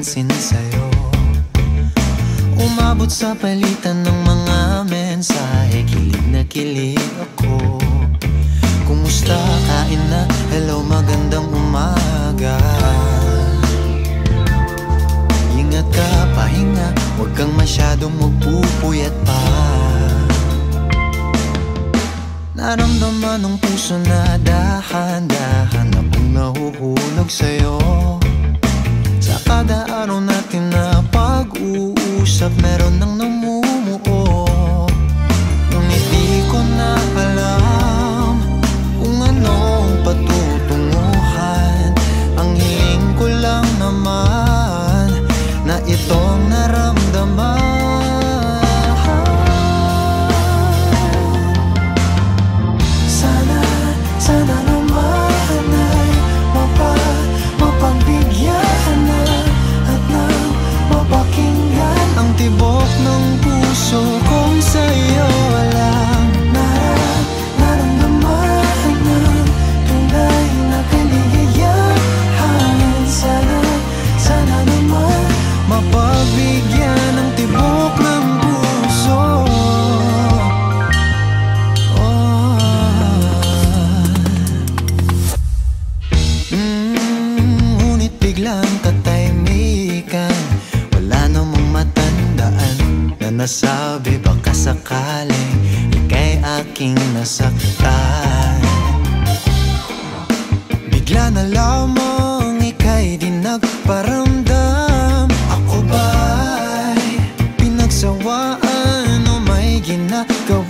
napansin sa'yo. Umabot sa palitan ng mga mensahe, kilig na kilig ako. Kumusta, kain na, hello, magandang umaga. Ingat ka, pahinga, huwag kang masyadong magpupuyat pa. Naramdaman ng puso na dahan-dahan na pong nahuhulog sa'yo. Sa kada araw natin na pag-uusap, meron nang namumuo. Ngunit di ko na alam kung anong patutunguhan. Ang hiling ko lang naman na itong naramdaman. Sana naman ay mapagbigyan na at nang mapakinggan ang tibok ng puso kong sa'yo lang naramdaman ng tunay na kaligayahan. Sana naman mapagbigyan ang tibok ng puso. Ngunit biglang katahimikan, wala namang matandaan na nasabi baka sakaling ika'y aking nasaktan. Bigla na lamang ika'y di nagparamdam. Ako ba'y pinagsawaan o may ginagawa?